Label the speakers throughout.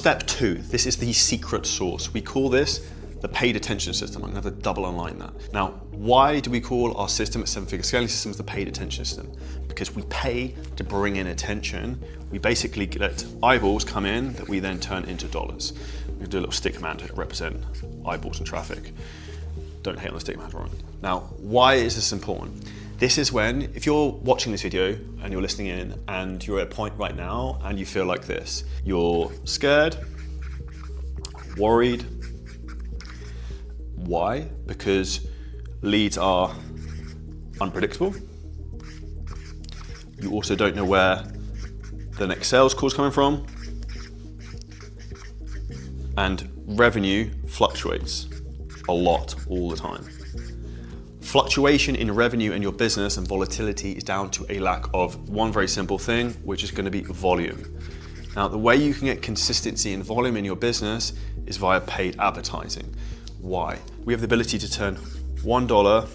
Speaker 1: Step 2, this is the secret sauce. We call this the paid attention system. I'm gonna have to double underline that. Now, why do we call our system at Seven Figure Scaling Systems the paid attention system? Because we pay to bring in attention. We basically let eyeballs come in that we then turn into dollars. We're gonna do a little stick man to represent eyeballs and traffic. Don't hate on the stick man, Ron. Now, why is this important? This is when, if you're watching this video and you're listening in and you're at a point right now and you feel like this, you're scared, worried. Why? Because leads are unpredictable. You also don't know where the next sales call is coming from. And revenue fluctuates a lot all the time. Fluctuation in revenue in your business and volatility is down to a lack of one very simple thing, which is going to be volume. Now, the way you can get consistency in volume in your business is via paid advertising. Why? We have the ability to turn $1,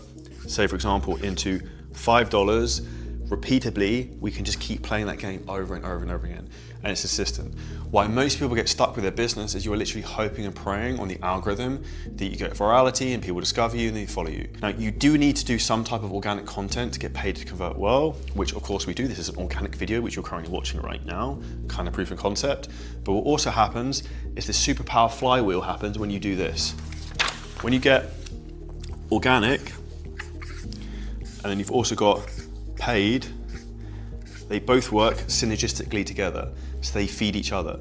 Speaker 1: say for example, into $5. Repeatedly, we can just keep playing that game over and over and over again. And it's a system. Why most people get stuck with their business is you're literally hoping and praying on the algorithm that you get virality and people discover you and they follow you. Now, you do need to do some type of organic content to get paid to convert well, which of course we do. This is an organic video, which you're currently watching right now, kind of proof of concept. But what also happens is this superpower flywheel happens when you do this. When you get organic, and then you've also got paid, they both work synergistically together, so they feed each other.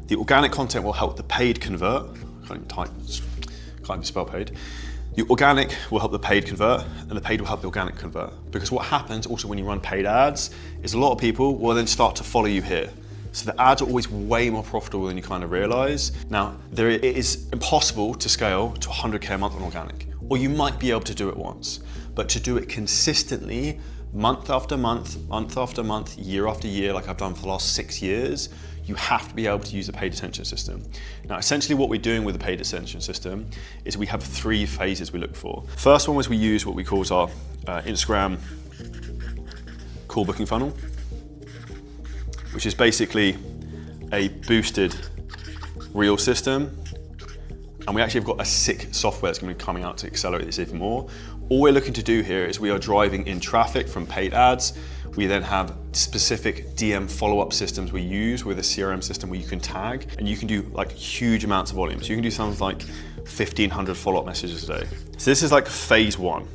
Speaker 1: The organic content will help the paid convert. Can't even type, can't even spell paid. The organic will help the paid convert, and the paid will help the organic convert. Because what happens also when you run paid ads is a lot of people will then start to follow you here. So the ads are always way more profitable than you kind of realize. Now, it is impossible to scale to 100K a month on organic, or you might be able to do it once, but to do it consistently, month after month, month after month, year after year, like I've done for the last 6 years, you have to be able to use a paid attention system. Now, essentially what we're doing with the paid attention system is we have 3 phases we look for. First one was we use what we call our Instagram call booking funnel, which is basically a boosted reel system. And we actually have got a sick software that's going to be coming out to accelerate this even more. All we're looking to do here is we are driving in traffic from paid ads. We then have specific DM follow-up systems we use with a CRM system where you can tag and you can do like huge amounts of volume. So you can do something like 1,500 follow-up messages a day. So this is like phase 1.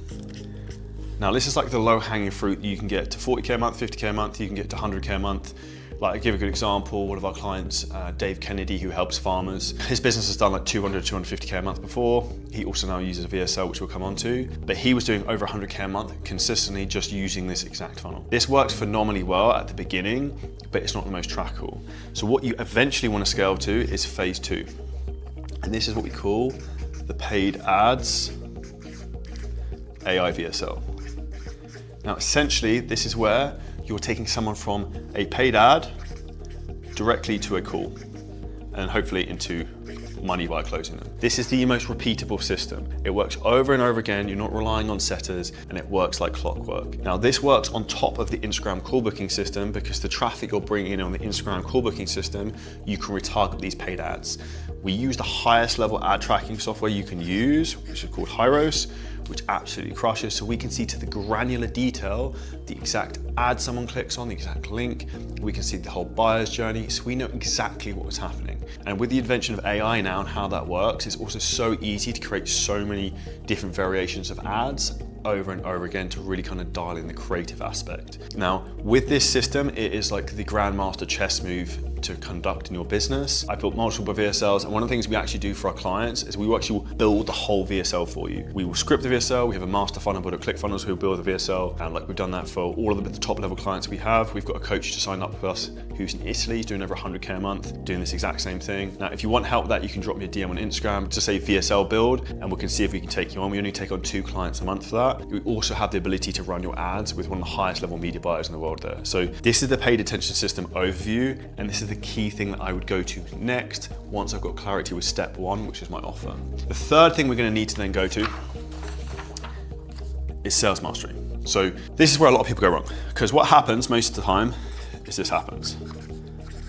Speaker 1: Now this is like the low-hanging fruit. You can get to 40K a month, 50K a month, you can get to 100K a month. Like, I give a good example, one of our clients, Dave Kennedy, who helps farmers. His business has done like 200, 250K a month before. He also now uses a VSL, which we'll come on to, but he was doing over 100K a month consistently just using this exact funnel. This works phenomenally well at the beginning, but it's not the most trackable. So what you eventually want to scale to is phase 2. And this is what we call the paid ads AI VSL. Now, essentially, this is where you're taking someone from a paid ad directly to a call and hopefully into money by closing them. This is the most repeatable system. It works over and over again. You're not relying on setters and it works like clockwork. Now, this works on top of the Instagram call booking system because the traffic you're bringing in on the Instagram call booking system, you can retarget these paid ads. We use the highest level ad tracking software you can use, which is called Hyros, which absolutely crushes. So we can see to the granular detail, the exact ad someone clicks on, the exact link. We can see the whole buyer's journey. So we know exactly what was happening. And with the invention of AI now and how that works, it's also so easy to create so many different variations of ads over and over again to really kind of dial in the creative aspect. Now, with this system, it is like the grandmaster chess move to conduct in your business. I built multiple VSLs, and one of the things we actually do for our clients is we actually will build the whole VSL for you. We will script the VSL, we have a master funnel builder, ClickFunnels, who will build the VSL, and like we've done that for all of the top level clients we have. We've got a coach to sign up with us who's in Italy, he's doing over 100K a month, doing this exact same thing. Now, if you want help with that, you can drop me a DM on Instagram to say VSL build, and we can see if we can take you on. We only take on 2 clients a month for that. We also have the ability to run your ads with one of the highest level media buyers in the world there. So this is the paid attention system overview, and this is the key thing that I would go to next once I've got clarity with step 1, which is my offer. The third thing we're going to need to then go to is sales mastery. So this is where a lot of people go wrong, because what happens most of the time is this happens.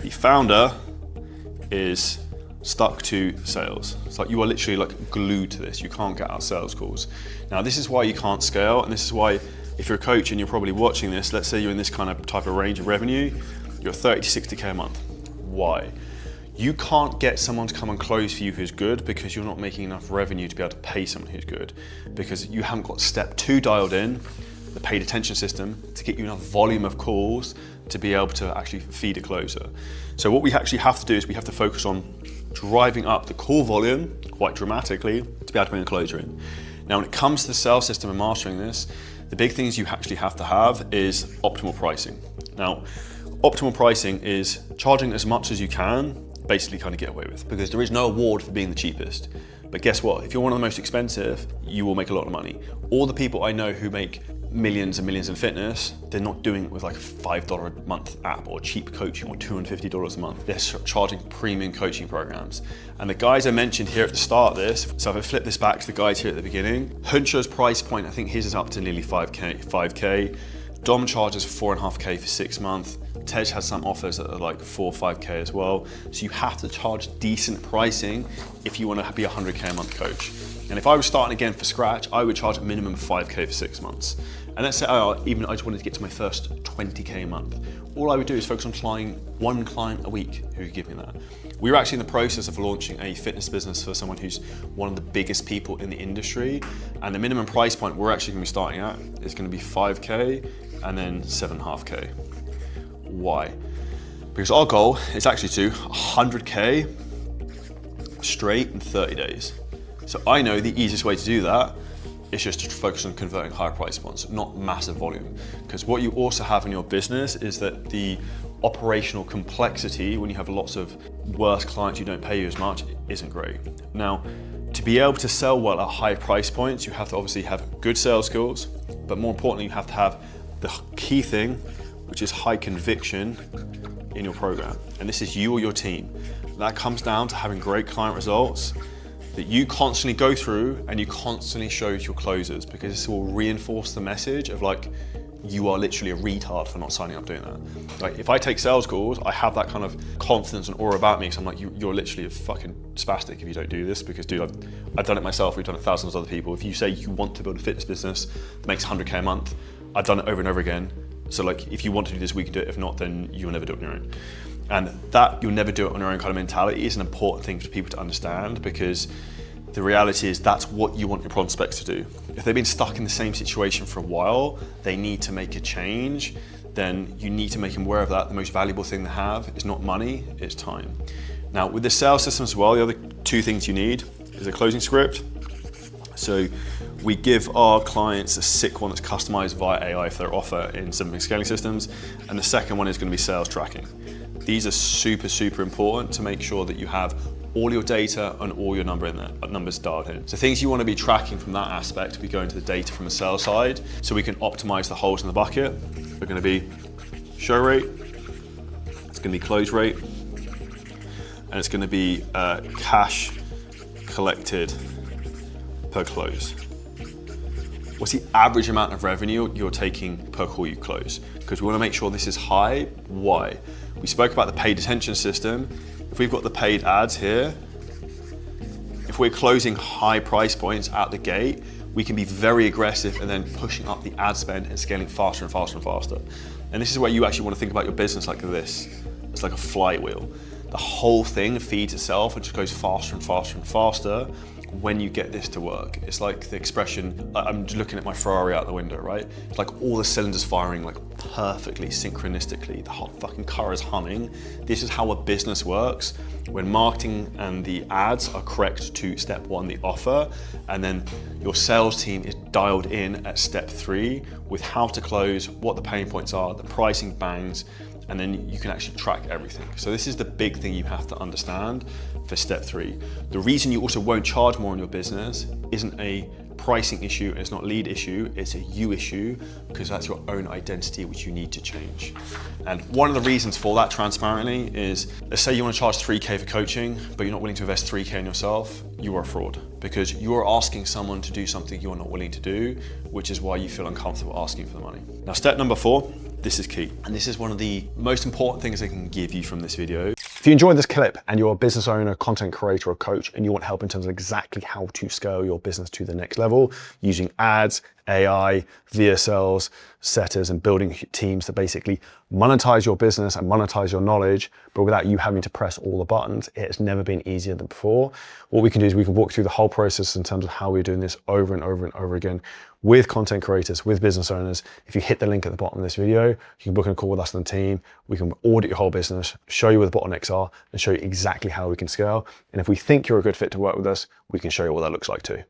Speaker 1: The founder is stuck to sales. It's like you are literally like glued to this. You can't get out sales calls. Now this is why you can't scale, and this is why if you're a coach and you're probably watching this, let's say you're in this kind of type of range of revenue, you're 30 to 60K a month. Why? You can't get someone to come and close for you who's good because you're not making enough revenue to be able to pay someone who's good, because you haven't got step 2 dialed in, the paid attention system, to get you enough volume of calls to be able to actually feed a closer. So what we actually have to do is we have to focus on driving up the call volume quite dramatically to be able to bring a closer in. Now, when it comes to the sales system and mastering this, the big things you actually have to have is optimal pricing. Now, optimal pricing is charging as much as you can, basically kind of get away with, because there is no award for being the cheapest. But guess what? If you're one of the most expensive, you will make a lot of money. All the people I know who make millions and millions in fitness, they're not doing it with like a $5 a month app or cheap coaching or $250 a month. They're charging premium coaching programs. And the guys I mentioned here at the start of this, so if I flip this back to the guys here at the beginning, Huncho's price point, I think his is up to nearly 5K. Dom charges 4.5K for 6 months. Tej has some offers that are like 4 or 5K as well. So you have to charge decent pricing if you want to be a 100K a month coach. And if I was starting again for scratch, I would charge a minimum of 5K for 6 months. And let's say I just wanted to get to my first 20K a month. All I would do is focus on flying one client a week who could give me that. We were actually in the process of launching a fitness business for someone who's one of the biggest people in the industry. And the minimum price point we're actually going to be starting at is going to be 5K and then 7.5K. Why? Because our goal is actually to 100K straight in 30 days. So I know the easiest way to do that is just to focus on converting higher price points, not massive volume. Because what you also have in your business is that the operational complexity, when you have lots of worse clients who don't pay you as much, isn't great. Now, to be able to sell well at high price points, you have to obviously have good sales skills, but more importantly, you have to have the key thing, which is high conviction in your program. And this is you or your team. That comes down to having great client results that you constantly go through and you constantly show to your closers, because this will reinforce the message of like, you are literally a retard for not signing up doing that. Like if I take sales calls, I have that kind of confidence and aura about me, because I'm like, you're literally a fucking spastic if you don't do this, because dude, I've done it myself, we've done it thousands of other people. If you say you want to build a fitness business that makes 100K a month, I've done it over and over again. So like, if you want to do this, we can do it. If not, then you'll never do it on your own. And that you'll never do it on your own kind of mentality is an important thing for people to understand, because the reality is that's what you want your prospects to do. If they've been stuck in the same situation for a while, they need to make a change, then you need to make them aware of that. The most valuable thing they have is not money, it's time. Now with the sales system as well, the other 2 things you need is a closing script. So we give our clients a sick one that's customized via AI for their offer in Symphony Scaling Systems. And the second one is going to be sales tracking. These are super, super important to make sure that you have all your data and all your numbers dialed in. So things you want to be tracking from that aspect, we go into the data from the sales side, so we can optimize the holes in the bucket. They're going to be show rate, it's going to be close rate, and it's going to be cash collected per close. What's the average amount of revenue you're taking per call you close? Because we want to make sure this is high. Why? We spoke about the paid attention system. If we've got the paid ads here, if we're closing high price points out the gate, we can be very aggressive and then pushing up the ad spend and scaling faster and faster and faster. And this is where you actually want to think about your business like this. It's like a flywheel. The whole thing feeds itself and just goes faster and faster and faster when you get this to work. It's like the expression, I'm just looking at my Ferrari out the window, right? It's like all the cylinders firing like perfectly, synchronistically, the whole fucking car is humming. This is how a business works when marketing and the ads are correct to step 1, the offer, and then your sales team is dialed in at step 3 with how to close, what the pain points are, the pricing bangs, and then you can actually track everything. So this is the big thing you have to understand for step 3. The reason you also won't charge more in your business isn't a pricing issue, and it's not a lead issue, it's a you issue, because that's your own identity which you need to change. And one of the reasons for that, transparently, is let's say you want to charge 3K for coaching, but you're not willing to invest 3K in yourself, you are a fraud, because you're asking someone to do something you're not willing to do, which is why you feel uncomfortable asking for the money. Now, step number 4 This is key. And this is one of the most important things I can give you from this video.
Speaker 2: If you enjoyed this clip and you're a business owner, content creator, or coach, and you want help in terms of exactly how to scale your business to the next level using ads, AI, VSLs, setters, and building teams that basically monetize your business and monetize your knowledge, but without you having to press all the buttons, it's never been easier than before. What we can do is we can walk through the whole process in terms of how we're doing this over and over and over again with content creators, with business owners. If you hit the link at the bottom of this video, you can book a call with us and the team. We can audit your whole business, show you where the bottlenecks are, and show you exactly how we can scale. And if we think you're a good fit to work with us, we can show you what that looks like too.